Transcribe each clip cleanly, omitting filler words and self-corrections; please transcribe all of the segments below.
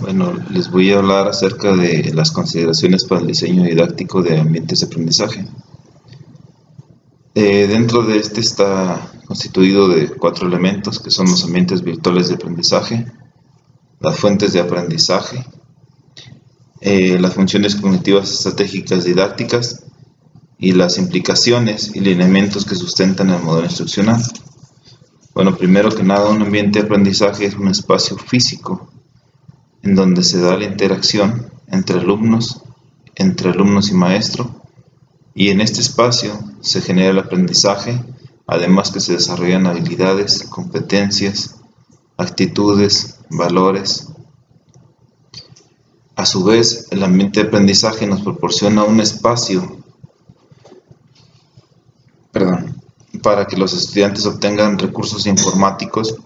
Bueno, les voy a hablar acerca de las consideraciones para el diseño didáctico de ambientes de aprendizaje. Dentro de este está constituido de 4 elementos que son los ambientes virtuales de aprendizaje, las fuentes de aprendizaje, las funciones cognitivas estratégicas didácticas y las implicaciones y lineamientos que sustentan el modelo instruccional. Bueno, primero que nada, un ambiente de aprendizaje es un espacio físico en donde se da la interacción entre alumnos y maestro, y en este espacio se genera el aprendizaje, además que se desarrollan habilidades, competencias, actitudes, valores. A su vez, el ambiente de aprendizaje nos proporciona un espacio para que los estudiantes obtengan recursos informáticos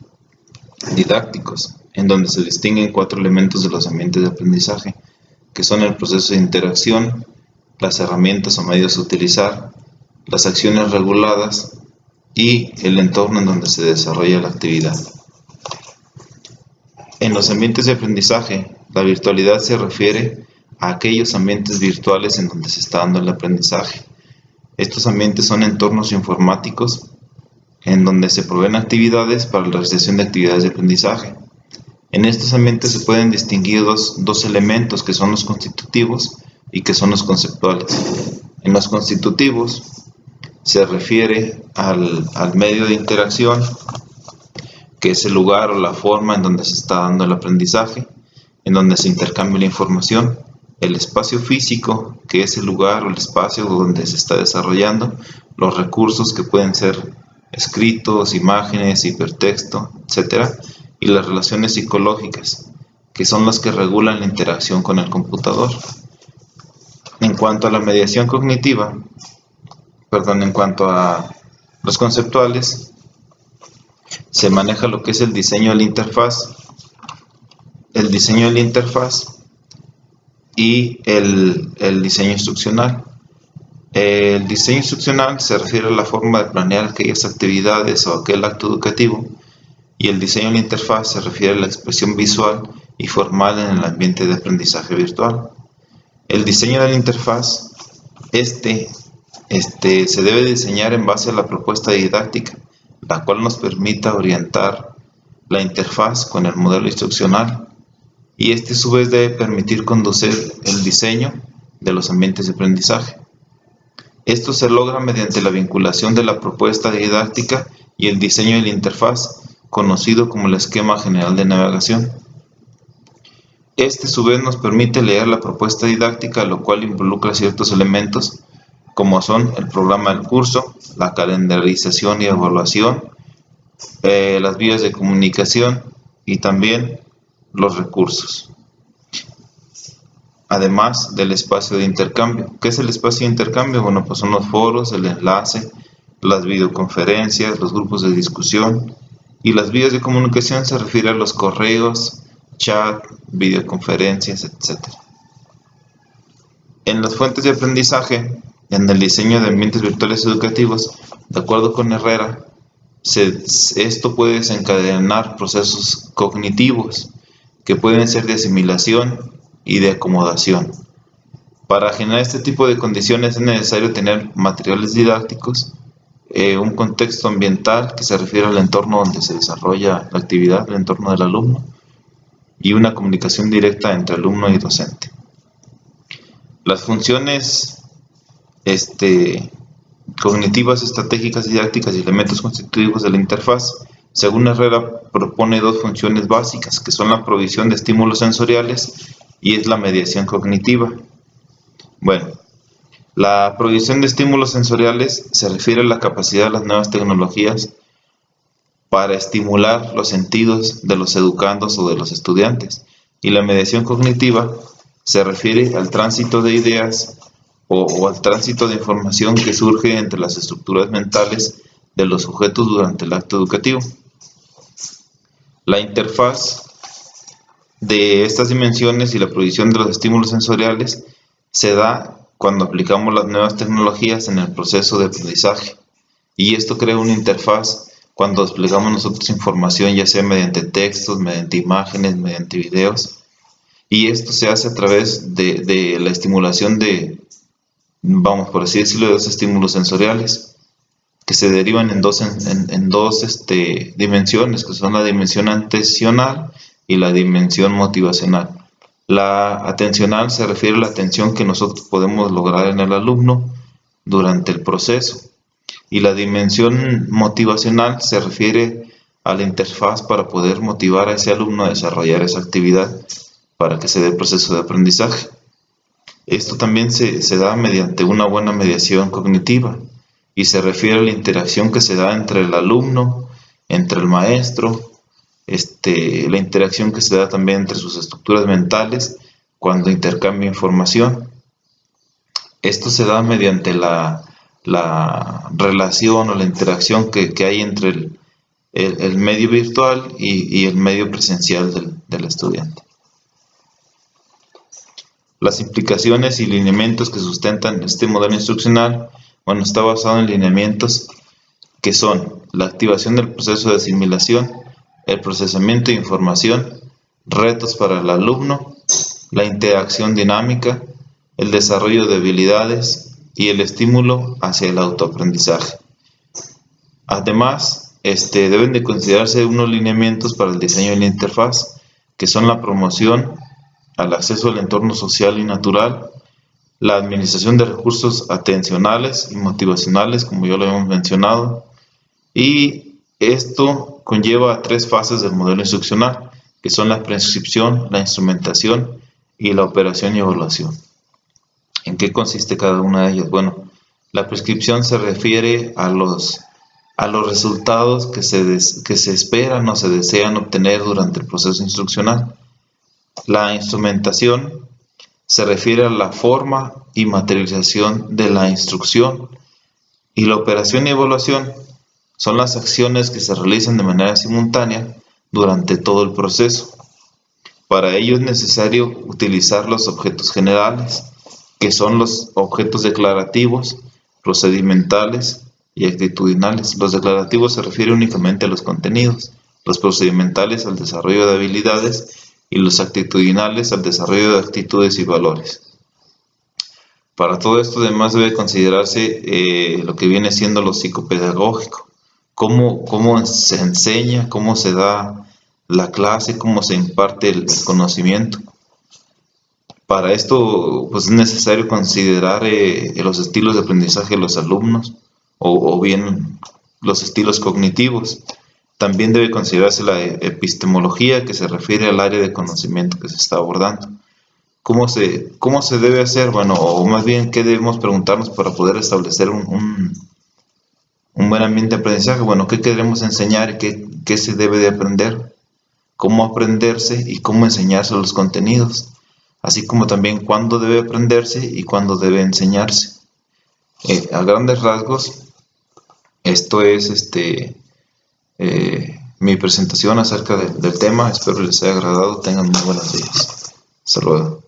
didácticos, en donde se distinguen 4 elementos de los ambientes de aprendizaje, que son el proceso de interacción, las herramientas o medios a utilizar, las acciones reguladas y el entorno en donde se desarrolla la actividad. En los ambientes de aprendizaje, la virtualidad se refiere a aquellos ambientes virtuales en donde se está dando el aprendizaje. Estos ambientes son entornos informáticos en donde se proveen actividades para la realización de actividades de aprendizaje. En estos ambientes se pueden distinguir dos elementos que son los constitutivos y que son los conceptuales. En los constitutivos se refiere al medio de interacción, que es el lugar o la forma en donde se está dando el aprendizaje, en donde se intercambia la información, el espacio físico, que es el lugar o el espacio donde se está desarrollando, los recursos que pueden ser escritos, imágenes, hipertexto, etc., y las relaciones psicológicas, que son las que regulan la interacción con el computador. En cuanto a la mediación cognitiva, en cuanto a los conceptuales, se maneja lo que es el diseño de la interfaz, y el diseño instruccional. El diseño instruccional se refiere a la forma de planear aquellas actividades o aquel acto educativo, y el diseño de la interfaz se refiere a la expresión visual y formal en el ambiente de aprendizaje virtual. El diseño de la interfaz se debe diseñar en base a la propuesta didáctica, la cual nos permita orientar la interfaz con el modelo instruccional, y a su vez debe permitir conducir el diseño de los ambientes de aprendizaje. Esto se logra mediante la vinculación de la propuesta didáctica y el diseño de la interfaz, conocido como el esquema general de navegación. A su vez nos permite leer la propuesta didáctica, lo cual involucra ciertos elementos como son el programa del curso, la calendarización y evaluación, las vías de comunicación y también los recursos. Además del espacio de intercambio. ¿Qué es el espacio de intercambio? Bueno, pues son los foros, el enlace, las videoconferencias, los grupos de discusión, y las vías de comunicación se refiere a los correos, chat, videoconferencias, etc. En las fuentes de aprendizaje, en el diseño de ambientes virtuales educativos, de acuerdo con Herrera, esto puede desencadenar procesos cognitivos que pueden ser de asimilación y de acomodación. Para generar este tipo de condiciones es necesario tener materiales didácticos, un contexto ambiental que se refiere al entorno donde se desarrolla la actividad, el entorno del alumno, y una comunicación directa entre alumno y docente. Las funciones cognitivas, estratégicas, didácticas y elementos constitutivos de la interfaz, según Herrera, propone 2 funciones básicas, que son la provisión de estímulos sensoriales y es la mediación cognitiva. Bueno, la provisión de estímulos sensoriales se refiere a la capacidad de las nuevas tecnologías para estimular los sentidos de los educandos o de los estudiantes, y la mediación cognitiva se refiere al tránsito de ideas o al tránsito de información que surge entre las estructuras mentales de los sujetos durante el acto educativo. La interfaz de estas dimensiones y la provisión de los estímulos sensoriales se da cuando aplicamos las nuevas tecnologías en el proceso de aprendizaje, y esto crea una interfaz cuando desplegamos nosotros información, ya sea mediante textos, mediante imágenes, mediante videos, y esto se hace a través de la estimulación de, vamos por así decirlo, de dos estímulos sensoriales que se derivan en dos dimensiones, que son la dimensión atencional y la dimensión motivacional. La atencional se refiere a la atención que nosotros podemos lograr en el alumno durante el proceso, y la dimensión motivacional se refiere a la interfaz para poder motivar a ese alumno a desarrollar esa actividad para que se dé el proceso de aprendizaje. Esto también se da mediante una buena mediación cognitiva y se refiere a la interacción que se da entre el alumno, entre el maestro, la interacción que se da también entre sus estructuras mentales cuando intercambia información. Esto se da mediante la relación o la interacción que hay entre el medio virtual y el medio presencial del estudiante. Las implicaciones y lineamientos que sustentan este modelo instruccional, bueno, está basado en lineamientos que son la activación del proceso de asimilación, el procesamiento de información, retos para el alumno, la interacción dinámica, el desarrollo de habilidades y el estímulo hacia el autoaprendizaje. Además, deben de considerarse unos lineamientos para el diseño de la interfaz, que son la promoción al acceso al entorno social y natural, la administración de recursos atencionales y motivacionales, como ya lo hemos mencionado, y esto conlleva a 3 fases del modelo instruccional, que son la prescripción, la instrumentación y la operación y evaluación. ¿En qué consiste cada una de ellas? Bueno, la prescripción se refiere a los resultados que se esperan o se desean obtener durante el proceso instruccional. La instrumentación se refiere a la forma y materialización de la instrucción, y la operación y evaluación son las acciones que se realizan de manera simultánea durante todo el proceso. Para ello es necesario utilizar los objetos generales, que son los objetos declarativos, procedimentales y actitudinales. Los declarativos se refieren únicamente a los contenidos, los procedimentales al desarrollo de habilidades y los actitudinales al desarrollo de actitudes y valores. Para todo esto además debe considerarse lo que viene siendo lo psicopedagógico, cómo se enseña, cómo se da la clase, cómo se imparte el conocimiento. Para esto pues, es necesario considerar los estilos de aprendizaje de los alumnos o bien los estilos cognitivos. También debe considerarse la epistemología, que se refiere al área de conocimiento que se está abordando. ¿Cómo se debe hacer? Bueno, o más bien, ¿qué debemos preguntarnos para poder establecer un buen ambiente de aprendizaje? Bueno, ¿qué queremos enseñar y qué se debe de aprender? ¿Cómo aprenderse y cómo enseñarse los contenidos? Así como también cuándo debe aprenderse y cuándo debe enseñarse. A grandes rasgos, esto es mi presentación acerca del tema. Espero les haya agradado. Tengan muy buenos días. Hasta luego.